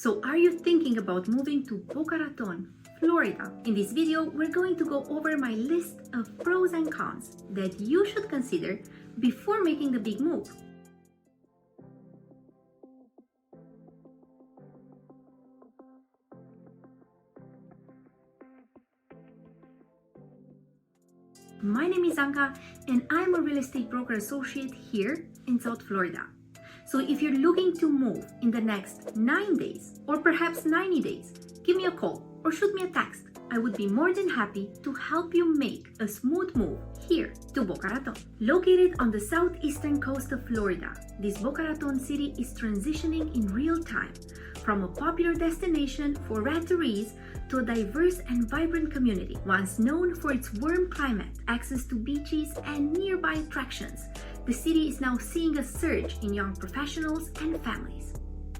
So are you thinking about moving to Boca Raton, Florida? In this video, we're going to go over my list of pros and cons that you should consider before making the big move. My name is Anca and I'm a real estate broker associate here in South Florida. So if you're looking to move in the next 9 days or perhaps 90 days, give me a call or shoot me a text. I would be more than happy to help you make a smooth move here to Boca Raton. Located on the southeastern coast of Florida, this Boca Raton city is transitioning in real time from a popular destination for retirees to a diverse and vibrant community. Once known for its warm climate, access to beaches, and nearby attractions, the city is now seeing a surge in young professionals and families.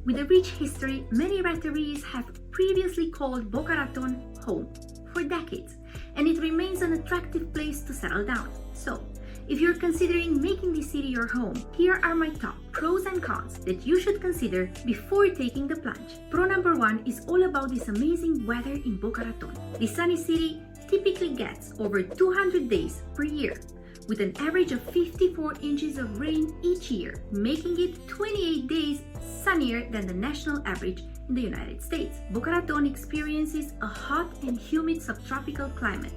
With a rich history, many retirees have previously called Boca Raton home for decades, and it remains an attractive place to settle down. So, if you're considering making this city your home, here are my top pros and cons that you should consider before taking the plunge. Pro number 1 is all about this amazing weather in Boca Raton. The sunny city typically gets over 200 days per year, with an average of 54 inches of rain each year, making it 28 days sunnier than the national average in the United States. Boca Raton experiences a hot and humid subtropical climate,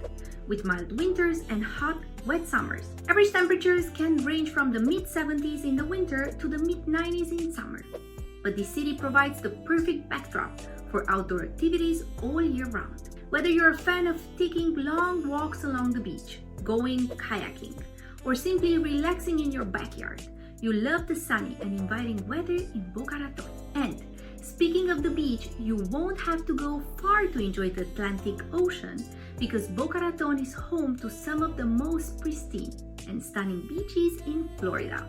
with mild winters and hot, wet summers. Average temperatures can range from the mid-70s in the winter to the mid-90s in summer. But the city provides the perfect backdrop for outdoor activities all year round. Whether you're a fan of taking long walks along the beach, going kayaking, or simply relaxing in your backyard, you love the sunny and inviting weather in Boca Raton. And speaking of the beach, you won't have to go far to enjoy the Atlantic Ocean, because Boca Raton is home to some of the most pristine and stunning beaches in Florida.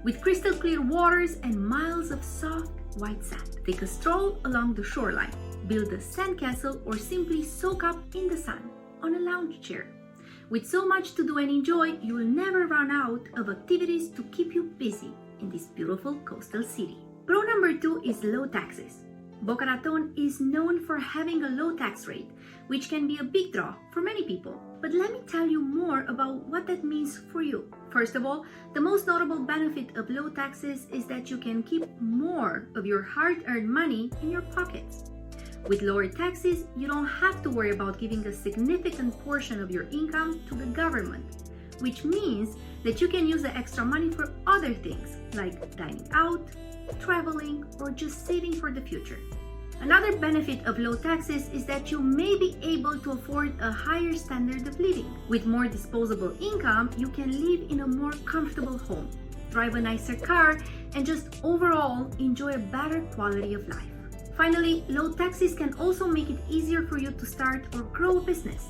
With crystal clear waters and miles of soft white sand, take a stroll along the shoreline, build a sandcastle, or simply soak up in the sun on a lounge chair. With so much to do and enjoy, you will never run out of activities to keep you busy in this beautiful coastal city. Pro number 2 is low taxes. Boca Raton is known for having a low tax rate, which can be a big draw for many people. But let me tell you more about what that means for you. First of all, the most notable benefit of low taxes is that you can keep more of your hard-earned money in your pockets. With lower taxes, you don't have to worry about giving a significant portion of your income to the government, which means that you can use the extra money for other things like dining out, traveling, or just saving for the future. Another benefit of low taxes is that you may be able to afford a higher standard of living. With more disposable income, you can live in a more comfortable home, drive a nicer car, and just overall enjoy a better quality of life. Finally, low taxes can also make it easier for you to start or grow a business.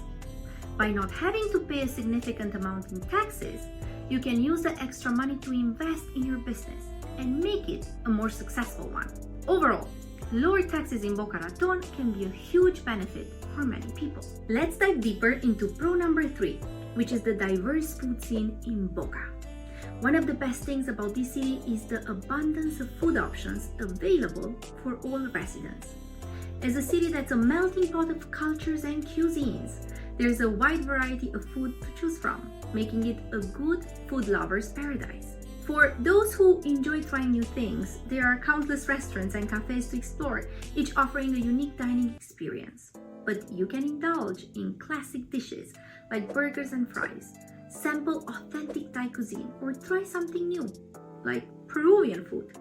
By not having to pay a significant amount in taxes, you can use the extra money to invest in your business and make it a more successful one. Overall, lower taxes in Boca Raton can be a huge benefit for many people. Let's dive deeper into pro number 3, which is the diverse food scene in Boca. One of the best things about this city is the abundance of food options available for all residents. As a city that's a melting pot of cultures and cuisines, there's a wide variety of food to choose from, making it a good food lover's paradise. For those who enjoy trying new things, there are countless restaurants and cafes to explore, each offering a unique dining experience. But you can indulge in classic dishes like burgers and fries, sample authentic Thai cuisine, or try something new, like Peruvian food.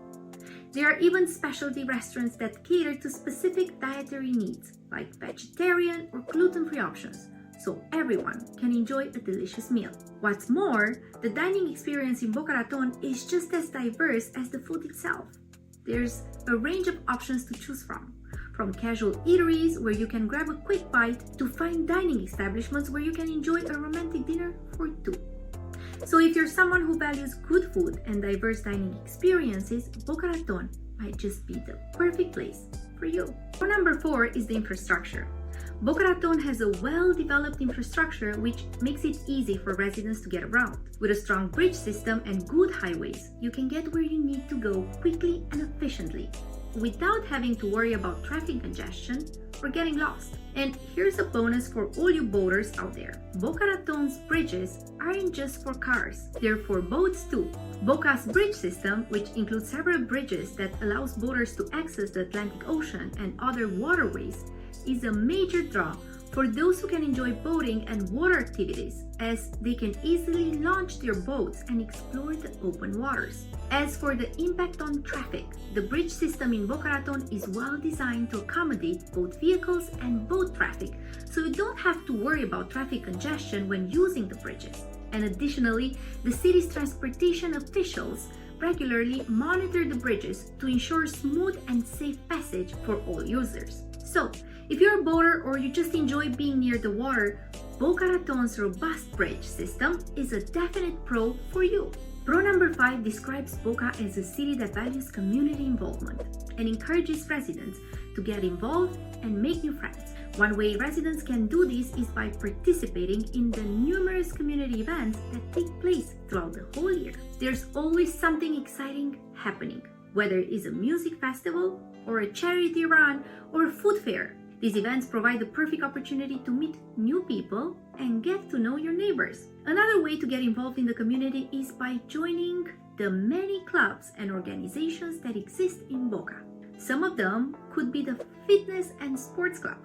There are even specialty restaurants that cater to specific dietary needs, like vegetarian or gluten-free options, so everyone can enjoy a delicious meal. What's more, the dining experience in Boca Raton is just as diverse as the food itself. There's a range of options to choose from casual eateries where you can grab a quick bite to fine dining establishments where you can enjoy a romantic dinner for two. So if you're someone who values good food and diverse dining experiences, Boca Raton might just be the perfect place for you. Pro number 4 is the infrastructure. Boca Raton has a well-developed infrastructure which makes it easy for residents to get around. With a strong bridge system and good highways, you can get where you need to go quickly and efficiently. without having to worry about traffic congestion or getting lost. And here's a bonus for all you boaters out there. Boca Raton's bridges aren't just for cars, they're for boats too. Boca's bridge system, which includes several bridges that allows boaters to access the Atlantic Ocean and other waterways, is a major draw for those who can enjoy boating and water activities, as they can easily launch their boats and explore the open waters. As for the impact on traffic, the bridge system in Boca Raton is well designed to accommodate both vehicles and boat traffic, so you don't have to worry about traffic congestion when using the bridges. And additionally, the city's transportation officials regularly monitor the bridges to ensure smooth and safe passage for all users. So, if you're a boater or you just enjoy being near the water, Boca Raton's robust bridge system is a definite pro for you. Pro number 5 describes Boca as a city that values community involvement and encourages residents to get involved and make new friends. One way residents can do this is by participating in the numerous community events that take place throughout the whole year. There's always something exciting happening, whether it is a music festival or a charity run or a food fair. These events provide the perfect opportunity to meet new people and get to know your neighbors. Another way to get involved in the community is by joining the many clubs and organizations that exist in Boca. Some of them could be the fitness and sports club.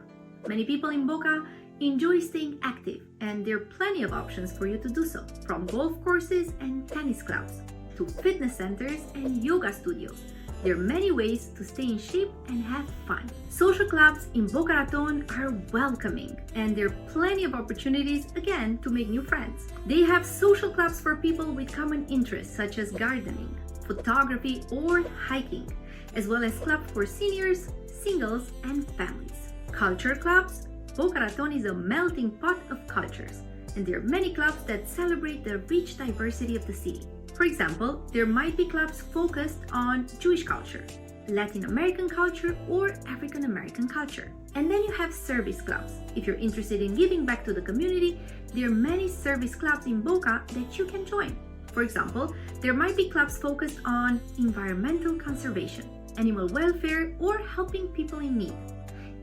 Many people in Boca enjoy staying active, and there are plenty of options for you to do so, from golf courses and tennis clubs to fitness centers and yoga studios. There are many ways to stay in shape and have fun. Social clubs in Boca Raton are welcoming, and there are plenty of opportunities, again, to make new friends. They have social clubs for people with common interests such as gardening, photography, or hiking, as well as clubs for seniors, singles, and families. Culture clubs. Boca Raton is a melting pot of cultures, and there are many clubs that celebrate the rich diversity of the city. For example, there might be clubs focused on Jewish culture, Latin American culture, or African American culture. And then you have service clubs. If you're interested in giving back to the community, there are many service clubs in Boca that you can join. For example, there might be clubs focused on environmental conservation, animal welfare, or helping people in need.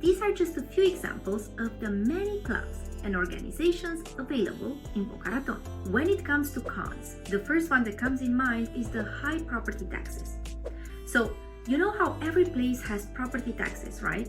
These are just a few examples of the many clubs and organizations available in Boca Raton. When it comes to cons, the first one that comes in mind is the high property taxes. So, you know how every place has property taxes, right?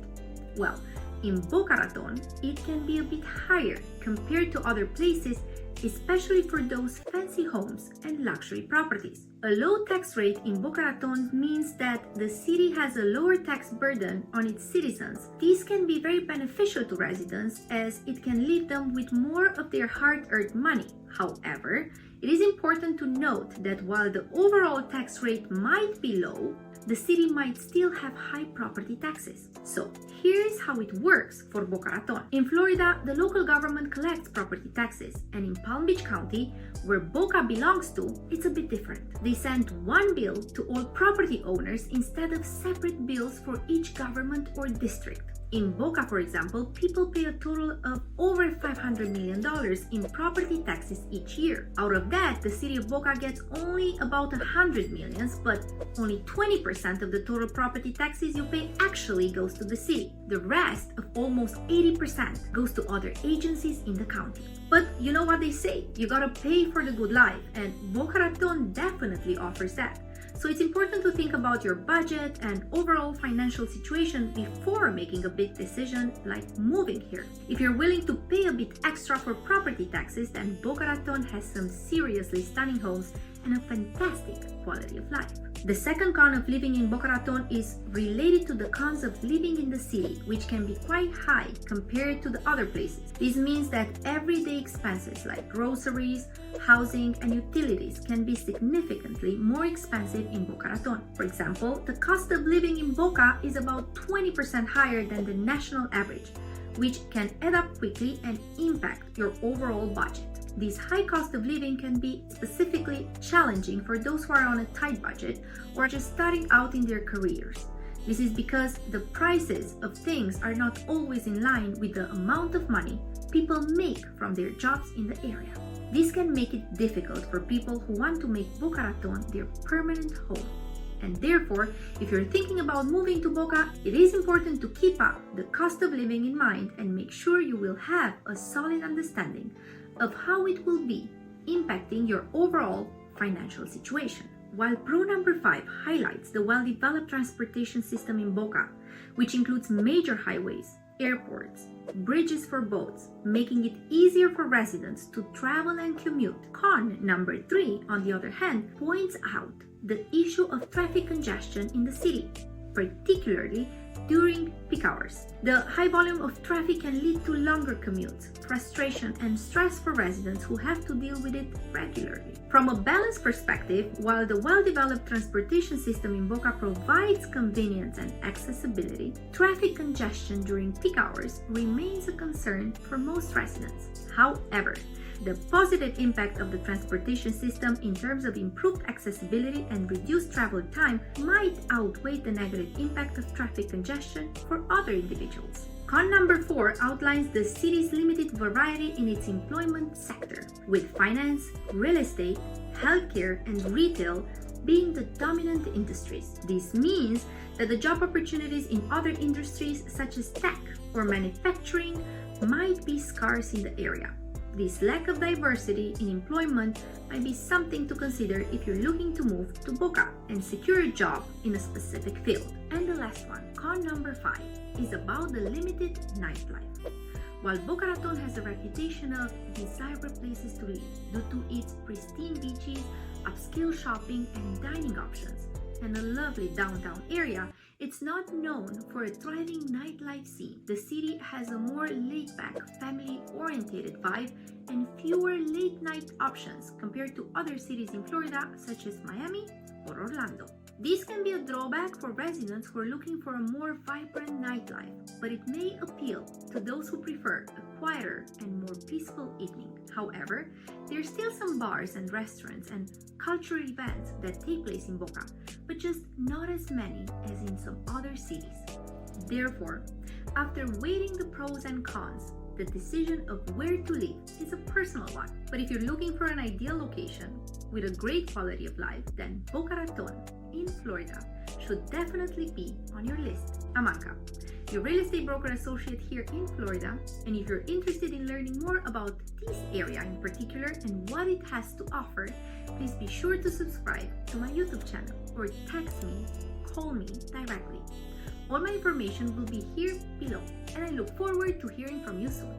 Well, in Boca Raton, it can be a bit higher compared to other places, especially for those fancy homes and luxury properties. A low tax rate in Boca Raton means that the city has a lower tax burden on its citizens. This can be very beneficial to residents as it can leave them with more of their hard-earned money. However, it is important to note that while the overall tax rate might be low, the city might still have high property taxes. So here's how it works for Boca Raton. In Florida, the local government collects property taxes, and in Palm Beach County, where Boca belongs to, it's a bit different. They send one bill to all property owners instead of separate bills for each government or district. In Boca, for example, people pay a total of over $500 million in property taxes each year. Out of that, the city of Boca gets only about $100 million, but only 20% of the total property taxes you pay actually goes to the city. The rest of almost 80% goes to other agencies in the county. But you know what they say, you gotta pay for the good life, and Boca Raton definitely offers that. So it's important to think about your budget and overall financial situation before making a big decision like moving here. If you're willing to pay a bit extra for property taxes, then Boca Raton has some seriously stunning homes and a fantastic quality of life. The second con of living in Boca Raton is related to the cons of living in the city, which can be quite high compared to the other places. This means that everyday expenses like groceries, housing, and utilities can be significantly more expensive in Boca Raton. For example, the cost of living in Boca is about 20% higher than the national average, which can add up quickly and impact your overall budget. This high cost of living can be specifically challenging for those who are on a tight budget or just starting out in their careers. This is because the prices of things are not always in line with the amount of money people make from their jobs in the area. This can make it difficult for people who want to make Boca Raton their permanent home. And therefore, if you're thinking about moving to Boca, it is important to keep up the cost of living in mind and make sure you will have a solid understanding of how it will be impacting your overall financial situation. While pro number 5 highlights the well-developed transportation system in Boca, which includes major highways, airports, bridges for boats, making it easier for residents to travel and commute. Con number 3, on the other hand, points out the issue of traffic congestion in the city, particularly during peak hours. The high volume of traffic can lead to longer commutes, frustration, and stress for residents who have to deal with it regularly. From a balance perspective, while the well-developed transportation system in Boca provides convenience and accessibility, traffic congestion during peak hours remains a concern for most residents. However, the positive impact of the transportation system in terms of improved accessibility and reduced travel time might outweigh the negative impact of traffic congestion for other individuals. Con number 4 outlines the city's limited variety in its employment sector, with finance, real estate, healthcare, and retail being the dominant industries. This means that the job opportunities in other industries such as tech or manufacturing might be scarce in the area. This lack of diversity in employment might be something to consider if you're looking to move to Boca and secure a job in a specific field. And the last one, con number 5, is about the limited nightlife. While Boca Raton has a reputation of desirable places to live due to its pristine beaches, upscale shopping and dining options, and a lovely downtown area, it's not known for a thriving nightlife scene. The city has a more laid-back, family-oriented vibe and fewer late-night options compared to other cities in Florida such as Miami or Orlando. This can be a drawback for residents who are looking for a more vibrant nightlife, but it may appeal to those who prefer a quieter and more peaceful evening. However, there are still some bars and restaurants and cultural events that take place in Boca, but just not as many as in some other cities. Therefore, after weighing the pros and cons, the decision of where to live is a personal one. But if you're looking for an ideal location with a great quality of life, then Boca Raton in Florida should definitely be on your list. I'm Anca, your real estate broker associate here in Florida, and if you're interested in learning more about this area in particular and what it has to offer, please be sure to subscribe to my YouTube channel or text me, call me directly. All my information will be here below, and I look forward to hearing from you soon.